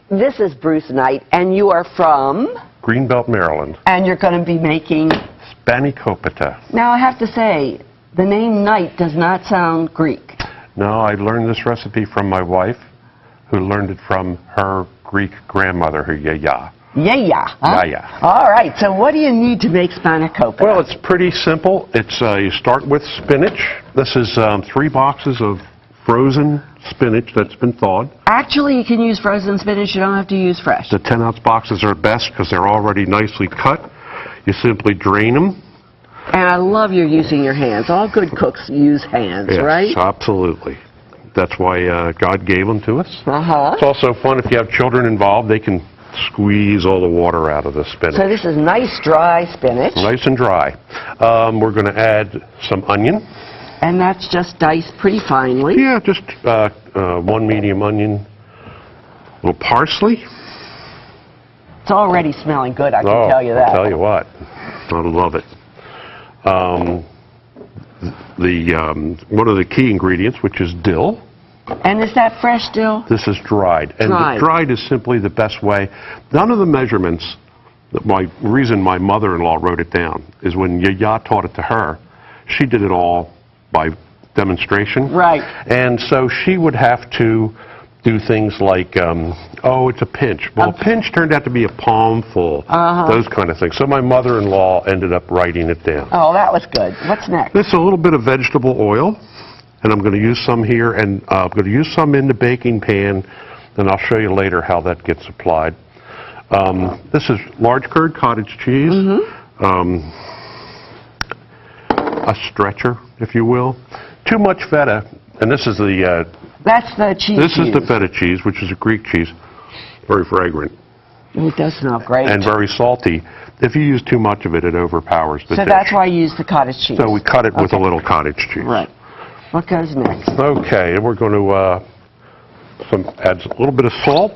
This is Bruce Knight, and you are from? Greenbelt, Maryland. And you're going to be making? Spanikopita. Now, I have to say, the name Knight does not sound Greek. No, I learned this recipe from my wife, who learned it from her Greek grandmother, her yaya. Yaya, huh? Yaya. All right, so what do you need to make Spanikopita? Well, it's pretty simple. It's you start with spinach. This is 3 boxes of frozen spinach that's been thawed. Actually, you can use frozen spinach. You don't have to use fresh. The 10-ounce boxes are best because they're already nicely cut. You simply drain them. And I love you're using your hands. All good cooks use hands, Yes, right? Absolutely. That's why God gave them to us. Uh-huh. It's also fun if you have children involved. They can squeeze all the water out of the spinach. So this is nice dry spinach. Nice and dry. We're going to add some onion. And that's just diced pretty finely. Yeah, just 1 medium onion. A little parsley. It's already smelling good, I can tell you that. I'll tell you what. I love it. One of the key ingredients, which is dill. And is that fresh dill? This is dried. And Dried. dried is simply the best way. None of the measurements, the reason my mother-in-law wrote it down is when Yaya taught it to her, she did it all by demonstration. Right. And so she would have to do things like, oh, it's a pinch. Well, a pinch turned out to be a palmful, those kind of things. So my mother-in-law ended up writing it down. Oh, that was good. What's next? This is a little bit of vegetable oil, and I'm going to use some here, and I'm going to use some in the baking pan, and I'll show you later how that gets applied. This is large curd cottage cheese, a stretcher, if you will. Too much feta, and this is the... That's the cheese. This is the feta cheese, which is a Greek cheese. Very fragrant. Oh, it does smell great. And very salty. If you use too much of it, it overpowers the dish. So that's why you use the cottage cheese. So we cut it with a little cottage cheese. Right. What goes next? Okay, and we're going to add a little bit of salt.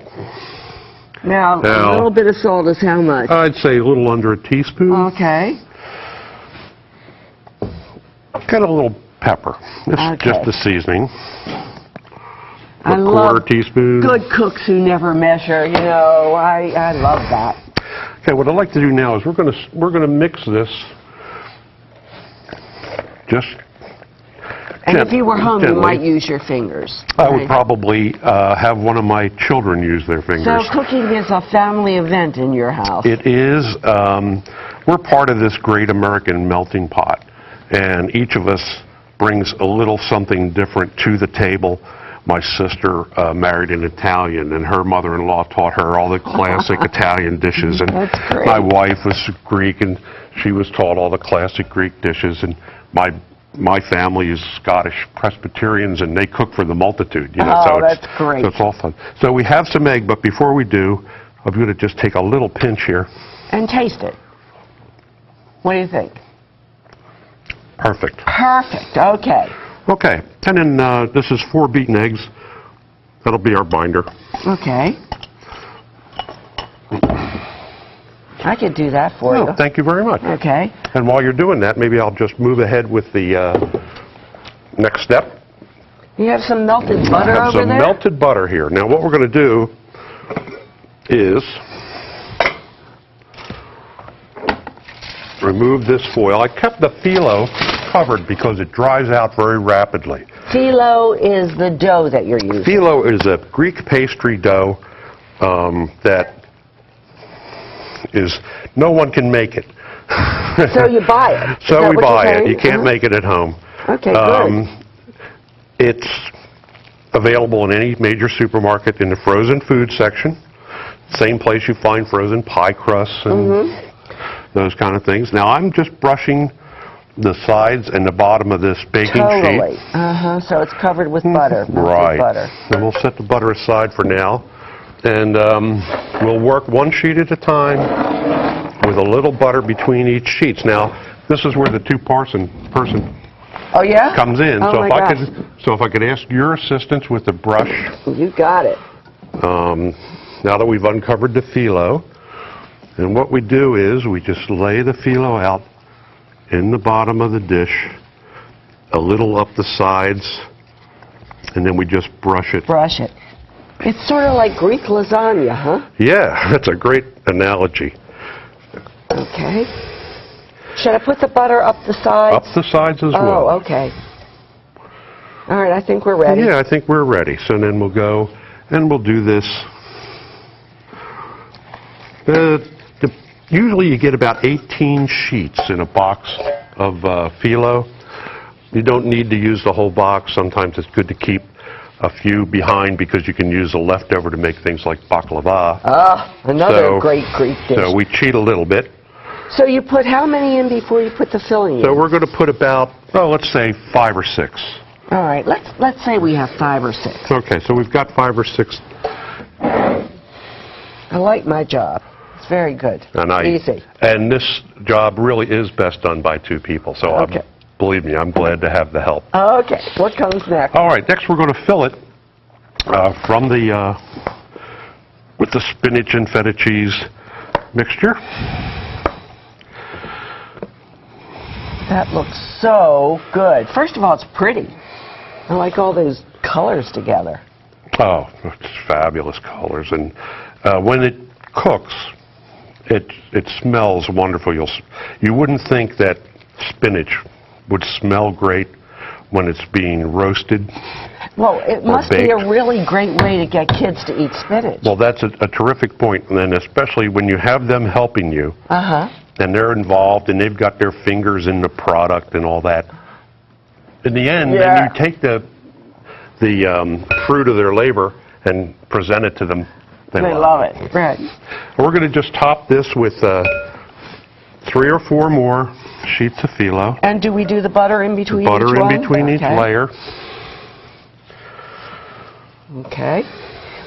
Now, a little bit of salt is how much? I'd say a little under a teaspoon. Okay. Got a little pepper. This is just the seasoning. I love teaspoon. Good cooks who never measure. You know, I love that. Okay, what I'd like to do now is we're going to mix this. Just. And if you were home, you might use your fingers. I would probably have one of my children use their fingers. So cooking is a family event in your house. It is. We're part of this great American melting pot, and each of us brings a little something different to the table. My sister married an Italian, and her mother-in-law taught her all the classic Italian dishes. And That's great. My wife was Greek, and she was taught all the classic Greek dishes. And my family is Scottish Presbyterians, and they cook for the multitude. You know, so that's great. So it's all fun. So we have some egg, but before we do, I'm going to just take a little pinch here. And taste it. What do you think? Perfect. Perfect. Okay. Okay, and then this is 4 beaten eggs. That'll be our binder. Okay. I could do that for you. Thank you very much. Okay. And while you're doing that, maybe I'll just move ahead with the next step. You have some melted butter over there? I have some melted butter here. Now what we're going to do is remove this foil. I kept the phyllo covered because it dries out very rapidly. Phyllo is the dough that you're using. Phyllo is a Greek pastry dough that is, no one can make it. So you buy it? So we buy it. You can't make it at home. Okay, good. It's available in any major supermarket in the frozen food section. Same place you find frozen pie crusts and those kind of things. Now I'm just brushing the sides and the bottom of this baking sheet. So it's covered with butter. Right. Butter. And we'll set the butter aside for now. And we'll work one sheet at a time with a little butter between each sheets. Now, this is where the two-person comes in. Oh, so if I could ask your assistance with the brush. You got it. Now that we've uncovered the phyllo, and what we do is we just lay the phyllo out in the bottom of the dish, a little up the sides, and then we just brush it. Brush it. It's sort of like Greek lasagna, huh? Yeah, that's a great analogy. Okay. Should I put the butter up the sides? Up the sides as well. Oh, okay. All right, I think we're ready. Yeah, I think we're ready. So then we'll go and we'll do this. Usually you get about 18 sheets in a box of phyllo. You don't need to use the whole box. Sometimes it's good to keep a few behind because you can use the leftover to make things like baklava. Ah, another great Greek dish. So we cheat a little bit. So you put how many in before you put the filling in? So we're going to put about, let's say 5 or 6. All right, let's say we have 5 or 6. Okay, so we've got 5 or 6. I like my job. It's very good. Easy. And this job really is best done by 2 people. So okay. Believe me, I'm glad to have the help. Okay, what comes next? All right, next we're going to fill it with the spinach and feta cheese mixture. That looks so good. First of all, it's pretty. I like all those colors together. Oh, it's fabulous colors. And when it cooks, it smells wonderful. You wouldn't think that spinach would smell great when it's being roasted. Well, it must be a really great way to get kids to eat spinach. Well, that's a terrific point. And then especially when you have them helping you, and they're involved and they've got their fingers in the product and all that. In the end, then you take the fruit of their labor and present it to them. They love it. Right. We're going to just top this with 3 or 4 more sheets of phyllo. And do we do the butter in between each one? Butter in between each layer. Okay.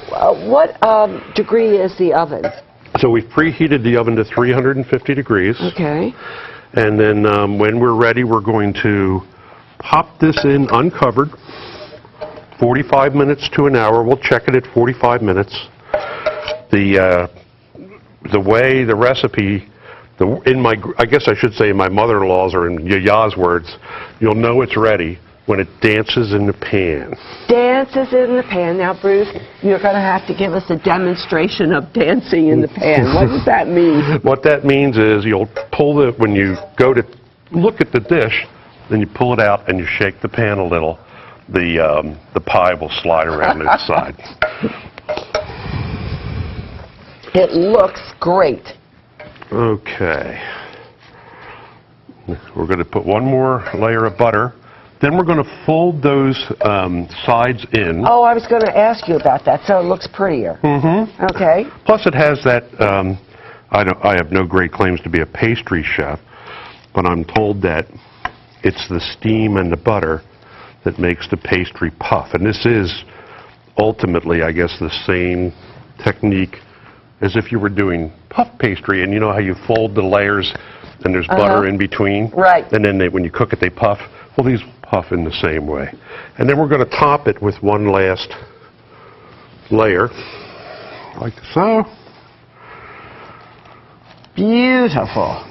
What degree is the oven? So we've preheated the oven to 350 degrees. Okay. And then when we're ready, we're going to pop this in uncovered, 45 minutes to an hour. We'll check it at 45 minutes. The way the recipe, I guess I should say in my mother-in-law's or in Yaya's words, you'll know it's ready when it dances in the pan. Dances in the pan. Now, Bruce, you're going to have to give us a demonstration of dancing in the pan. What does that mean? What that means is you'll pull when you go to look at the dish, then you pull it out and you shake the pan a little. The pie will slide around its side. It looks great. Okay. We're going to put one more layer of butter. Then we're going to fold those sides in. Oh, I was going to ask you about that, so it looks prettier. Mm-hmm. Okay. Plus it has that, I have no great claims to be a pastry chef, but I'm told that it's the steam and the butter that makes the pastry puff. And this is ultimately, I guess, the same technique as if you were doing puff pastry. And you know how you fold the layers and there's butter in between? Right. And then when you cook it, they puff. Well, these puff in the same way. And then we're going to top it with one last layer, like so. Beautiful.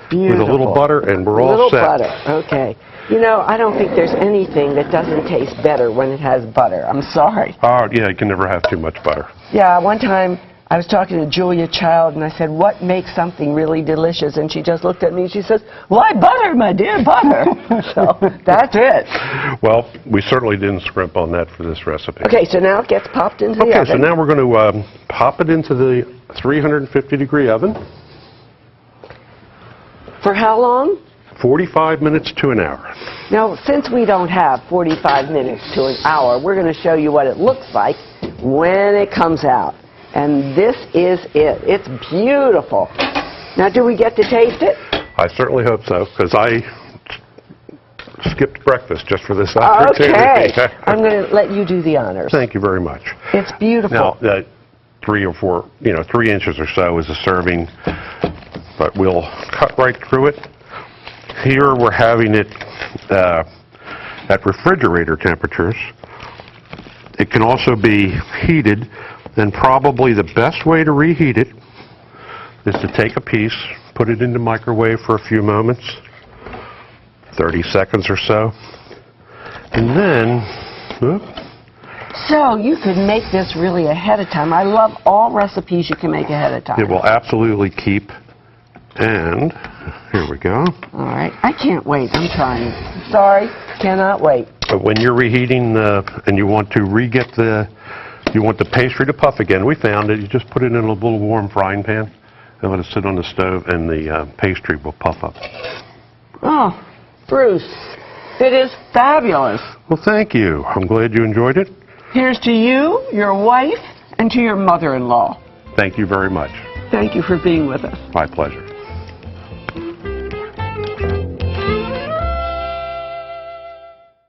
Beautiful. With a little butter, and we're all set. A little butter, okay. You know, I don't think there's anything that doesn't taste better when it has butter. I'm sorry. Oh, yeah, you can never have too much butter. Yeah, one time I was talking to Julia Child, and I said, what makes something really delicious? And she just looked at me and she says, why butter, my dear, butter? So that's it. Well, we certainly didn't scrimp on that for this recipe. Okay, so now it gets popped into the oven. Okay, so now we're going to pop it into the 350-degree oven. For how long? 45 minutes to an hour. Now, since we don't have 45 minutes to an hour, we're going to show you what it looks like when it comes out. And this is it. It's beautiful. Now, do we get to taste it? I certainly hope so, because I skipped breakfast just for this opportunity. Okay. I'm going to let you do the honors. Thank you very much. It's beautiful. Now, 3 or 4, 3 inches or so is a serving, but we'll cut right through it. Here we're having it at refrigerator temperatures. It can also be heated, and probably the best way to reheat it is to take a piece, put it in the microwave for a few moments, 30 seconds or so, and then So you could make this really ahead of time. I love all recipes you can make ahead of time. It will absolutely keep. And here we go. All right. I can't wait. I'm trying. Sorry. Cannot wait. But when you're reheating and you want to you want the pastry to puff again, we found it. You just put it in a little warm frying pan and let it sit on the stove, and the pastry will puff up. Oh, Bruce, it is fabulous. Well, thank you. I'm glad you enjoyed it. Here's to you, your wife, and to your mother-in-law. Thank you very much. Thank you for being with us. My pleasure.